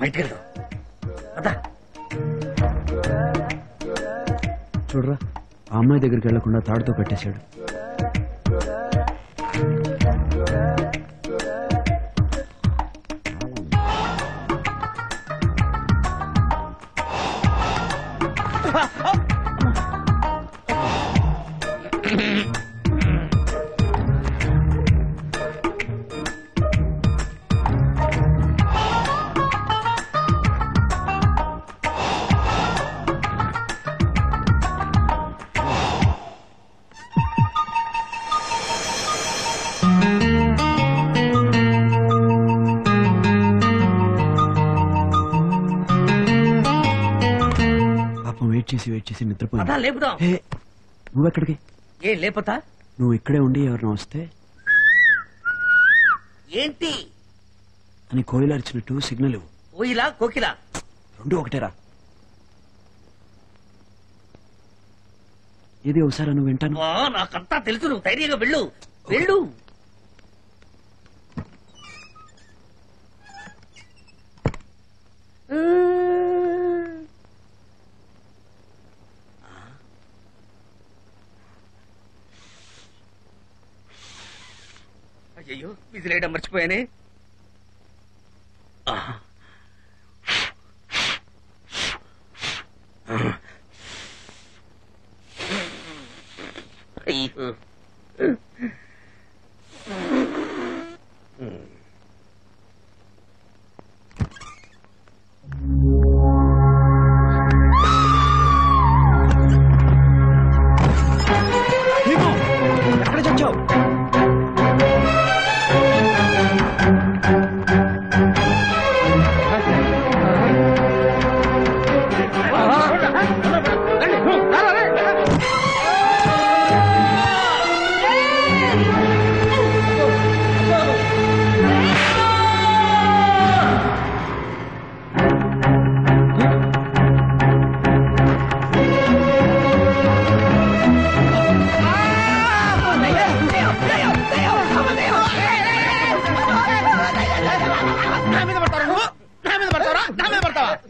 బయటికి వెళ్దాం. చూడరా, ఆ అమ్మాయి దగ్గరికి వెళ్లకుండా తాడుతో కట్టేశాడు. వెయిట్ చేసి నిద్రపోయింది. నువ్వెక్కడికి? ఏ లేపతా? నువ్వు ఇక్కడే ఉండి ఎవరినో వస్తే ఏంటి అని కోయిల అరిచినట్టు సిగ్నల్ ఇవ్వు. కోయిలా కోకిలా రెండు ఒకటేరా. ఏది ఒకసారి నువ్వు వింటాను. నాకంతా తెలుసు, నువ్వు ధైర్యంగా వెళ్ళు వెళ్ళు. అయ్యో విజిలేయడం మర్చిపోయానే. ఎక్కడ చచ్చావు?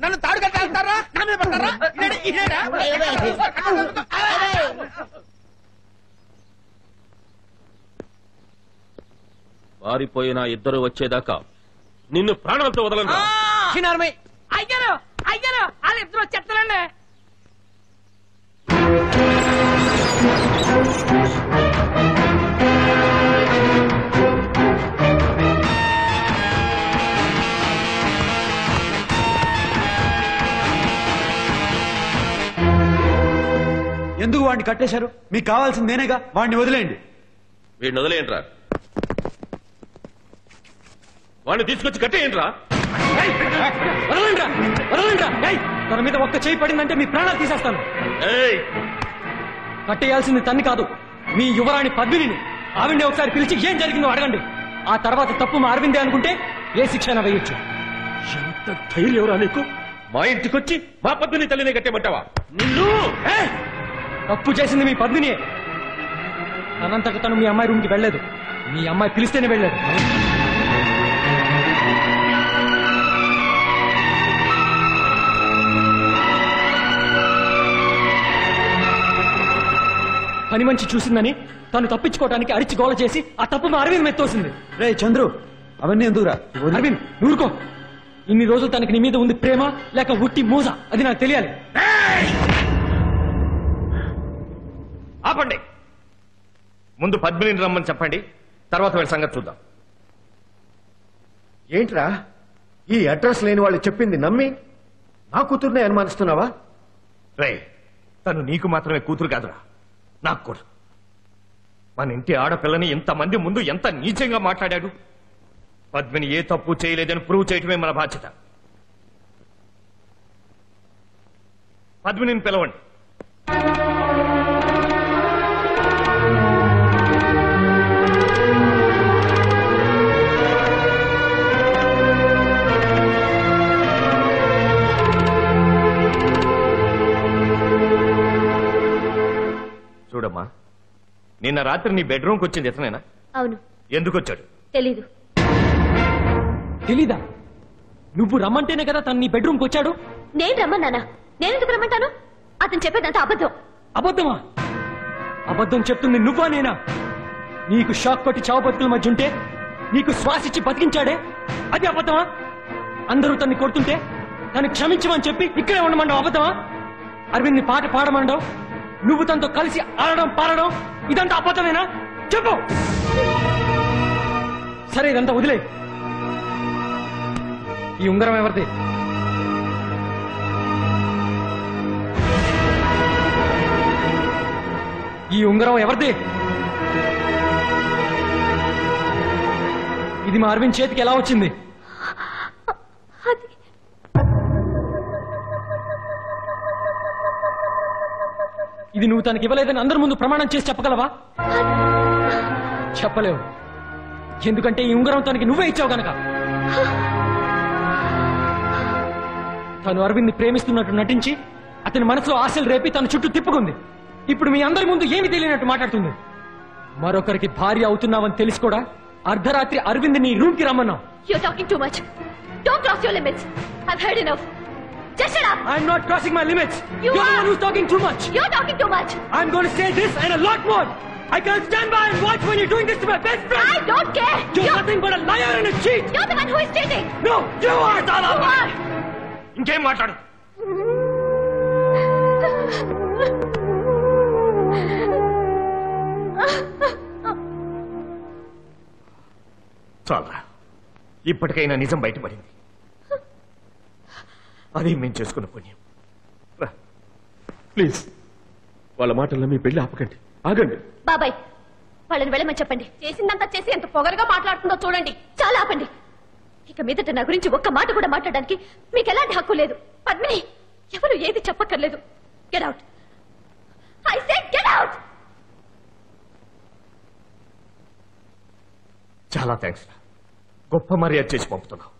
నన్ను తాడు కట్టారా? నా మీద పడతారా? పారిపోయిన ఇద్దరు వచ్చేదాకా నిన్ను ప్రాణాలతో వదలను. అయ్యారు అయ్యారు వాళ్ళిద్దరు వచ్చేస్తారండి. ఎందుకు వాడిని కట్టేశారు? మీకు కావాల్సింది నేనేగా, వాడిని వదిలేయండి. వీడిని వదిలేయండిరా, వాడిని తీసుకొచ్చి కట్టేయండిరా. తన మీద ఒక్క చేయి పడిందంటే మీ ప్రాణాలు తీసేస్తాను. కట్టేయాల్సింది తన్ని కాదు, మీ యువరాణి పద్మిని. ఆవిడ్ని ఒకసారి పిలిచి ఏం జరిగిందో అడగండి. ఆ తర్వాత తప్పు మా అరవిందే అనుకుంటే ఏ శిక్షణ వేయొచ్చు. ఎంత ధైర్యంరా నీకు? మా ఇంటికొచ్చి మా పద్మిని తల్లిని కట్టేమంటావా? నిన్ను తప్పు చేసింది మీ పద్మినియే. తనంతట తను మీ అమ్మాయి రూమ్కి వెళ్ళలేదు, మీ అమ్మాయి పిలిస్తేనే వెళ్ళలేదు. పని మంచి చూసిందని తను తప్పించుకోవడానికి అరిచి గోల చేసి ఆ తప్పు మా అరవింద్ మెత్తోసింది. రే చంద్రు, అవన్నీ ఎందుకురా? అరవింద్ నూరుకో. ఇన్ని రోజులు తనకి నీ మీద ఉంది ప్రేమ లేక ఉట్టి మూస, అది నాకు తెలియాలి. ఆపండి. ముందు పద్మిని రమ్మని చెప్పండి, తర్వాత వీళ్ళ సంగతి చూద్దాం. ఏంట్రా ఈ అడ్రస్ లేని వాళ్ళు చెప్పింది నమ్మి నా కూతుర్నే అనుమానిస్తున్నావా? రే, తను నీకు మాత్రమే కూతురు కాదురా, నాకు కూడా. మన ఇంటి ఆడపిల్లని ఇంతమంది ముందు ఎంత నీచంగా మాట్లాడాడు. పద్మిని ఏ తప్పు చేయలేదని ప్రూవ్ చేయటమే మన బాధ్యత. పద్మినిని పిలవండి. చూడమ్మా, నిన్న రాత్రి నీ బెడ్రూమ్కి వచ్చింది ఇతనేనా? అవును. ఎందుకు వచ్చాడు? తెలీదు. తెలీదా? నువ్వు రమ్మంటేనే కదా తను నీ బెడ్రూమ్కి వచ్చాడు. నేను రమ్మన్నానా? నేను ఎందుకు రమ్మంటాను? అతను చెప్పేదంతా అబద్ధం. అబద్ధమా? అబద్ధం చెప్తుంది నువ్వా నేనా? నీకు షాక్ కొట్టి చావు బతుకుల మధ్య ఉంటే నీకు శ్వాసిచ్చి బతికించాడే, అది అబద్ధమా? అందరూ తన్ని కొడుతుంటే తను క్షమించమని చెప్పి ఇక్కడే ఉండమంటావు, అబద్ధమా? అరవింద్ని పాట పాడమంటావు, నువ్వు తనతో కలిసి ఆడడం పాడడం ఇదంతా అబద్ధమేనా? చెప్పు. సరే ఇదంతా వదిలే. ఈ ఉంగరం ఎవరిది? ఈ ఉంగరం ఎవరిది? ఇది మా అరవింద్ చేతికి ఎలా వచ్చింది? ఇది నువ్వు తనకి ఇవ్వలేదని అందరి ముందు ప్రమాణం చేసి చెప్పగలవా? చెప్పలేవు, ఎందుకంటే ఈ ఉంగరం తనకి నువ్వే ఇచ్చావు గనక. తను అరవింద్ని ప్రేమిస్తున్నట్టు నటించి అతని మనసులో ఆశలు రేపి తన చుట్టూ తిప్పుకుంది. ఇప్పుడు మీ అందరి ముందు ఏమి తెలియనట్టు మాట్లాడుతుంది. మరొకరికి భార్య అవుతున్నావని తెలిసి కూడా అర్ధరాత్రి అరవింద్ నీ రూమ్ కి రమ్మన్నావు. You're talking too much. Don't cross your limits. I've heard enough. Just shut up. I'm not crossing my limits. You You're the are. one who's talking too much. You're talking too much. I'm going to say this and a lot more. I can't stand by and watch when you're doing this to my best friend. I don't care. You're nothing but a liar and a cheat. You're the one who is cheating. No, you are. You are. ఇంకేం మాట్లాడు. చాలా ఇప్పటికైనా నిజం బయటపడింది. అది మేము చేసుకున్న పుణ్యం. ప్లీజ్ వాళ్ళ మాటల్లో మీ పెళ్లి ఆపకండి, ఆగండి. బాబాయ్, వాళ్ళని వెళ్ళమని చెప్పండి. చేసిందంతా చేసి ఎంత పొగరుగా మాట్లాడుతుందో చూడండి. చాలా ఆపండి. ఇక మీదట నా గురించి ఒక్క మాట కూడా మాట్లాడడానికి మీకు ఎలాంటి హక్కు లేదు. పద్మిని, ఎవరు ఏది చెప్పక్కర్లేదు. Get out. I say get out. చాలా థ్యాంక్స్ రా, గొప్ప మర్యాద చేసి పంపుతున్నావు.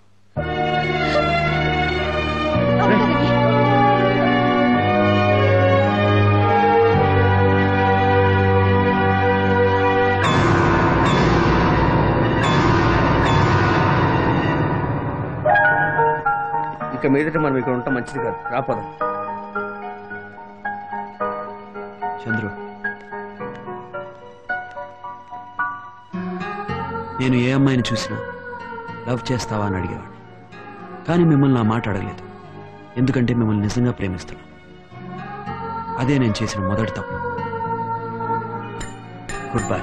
ఇక మీదట మనం ఇక్కడ ఉండటం మంచిది కాదు, రాపదం. చంద్రు, నేను ఏ అమ్మాయిని చూసినా లవ్ చేస్తావా అని అడిగేవాడిని. కానీ మిమ్మల్ని నా మాట అడగలేదు, ఎందుకంటే మిమ్మల్ని నిజంగా ప్రేమిస్తున్నాను. అదే నేను చేసిన మొదటి తప్పు. Good bye.